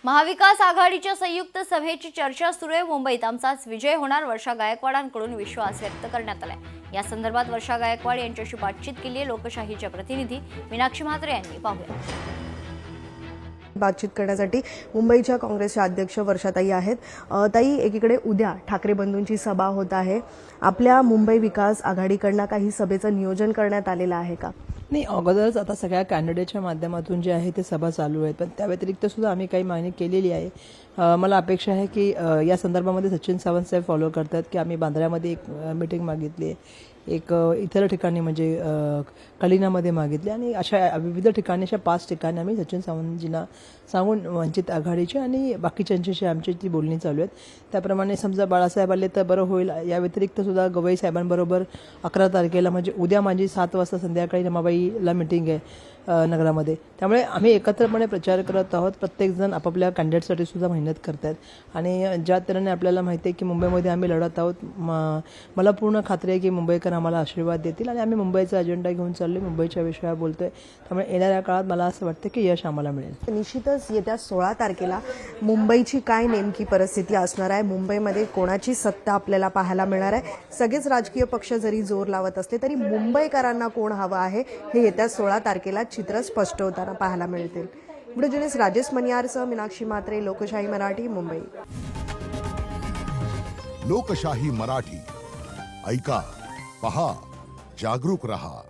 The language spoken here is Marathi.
महाविकास आघाडीच्या संयुक्त सभेची चर्चा सुरू आहे। मुंबईत आमचाच विजय होणार, वर्षा गायकवाडांकडून विश्वास व्यक्त करण्यात आलाय। या संदर्भात वर्षा गायकवाड यांच्याशी बातचीत केली आहे लोकशाहीच्या प्रतिनिधी मीनाक्षी म्हात्रे यांनी। पाहूया। बातचीत करण्यासाठी मुंबईच्या काँग्रेसच्या अध्यक्ष वर्षाताई आहेत। ताई, एकीकडे उद्या ठाकरे बंधूंची सभा होत आहे, आपल्या मुंबई विकास आघाडीकडून काही सभेचं नियोजन करण्यात आलेलं आहे का? नाही, अगोदरच आता सगळ्या कॅन्डिडेटच्या माध्यमातून जे आहे ते सभा चालू आहेत, पण त्या व्यतिरिक्त सुद्धा आम्ही काही मागणी केलेली आहे। मला अपेक्षा आहे की या संदर्भामध्ये सचिन सावंत साहेब फॉलो करतात की आम्ही बांद्र्यामध्ये एक मीटिंग मागितली आहे, एक इतर ठिकाणी म्हणजे कलिनामध्ये मागितली आणि अशा विविध ठिकाणी अशा 5 ठिकाणी आम्ही सचिन सावंतजींना सांगून वंचित आघाडीची आणि बाकीच्यांशी आमची ती बोलणी चालू आहेत। त्याप्रमाणे समजा बाळासाहेब आले तर बरं होईल। या व्यतिरिक्त सुद्धा गवई साहेबांबरोबर 11 तारखेला म्हणजे उद्या माझी 7 वाजता संध्याकाळी रमाबाईला मीटिंग आहे नगरामध्ये। त्यामुळे आम्ही एकत्रपणे प्रचार करत आहोत। प्रत्येकजण आपापल्या कॅन्डिडेटसाठी सुद्धा मेहनत करत आहेत आणि ज्या तऱ्हेने आपल्याला माहिती आहे की मुंबईमध्ये आम्ही लढत आहोत, मला पूर्ण खात्री आहे की मुंबईकर आम्हाला आशीर्वाद देतील आणि आम्ही मुंबईचा अजेंडा घेऊन चाललोय, मुंबईच्या विषयावर बोलतोय। त्यामुळे येणाऱ्या काळात मला असं वाटतं की यश आम्हाला मिळेल। निश्चितच येत्या 16 तारखेला मुंबईची काय नेमकी परिस्थिती असणार आहे, मुंबईमध्ये कोणाची सत्ता आपल्याला पाहायला मिळणार आहे, सगळेच राजकीय पक्ष जरी जोर लावत असले तरी मुंबईकरांना कोण हवं आहे हे येत्या 16 तारखेला चित्र स्पष्ट होताना पाहायला मिळतील। व्हिडिओ जर्नलिस्ट राजेश मनियारसह मीनाक्षी म्हात्रे, लोकशाही मराठी, मुंबई। लोकशाही मराठी ऐका, पहा, जागरूक रहा।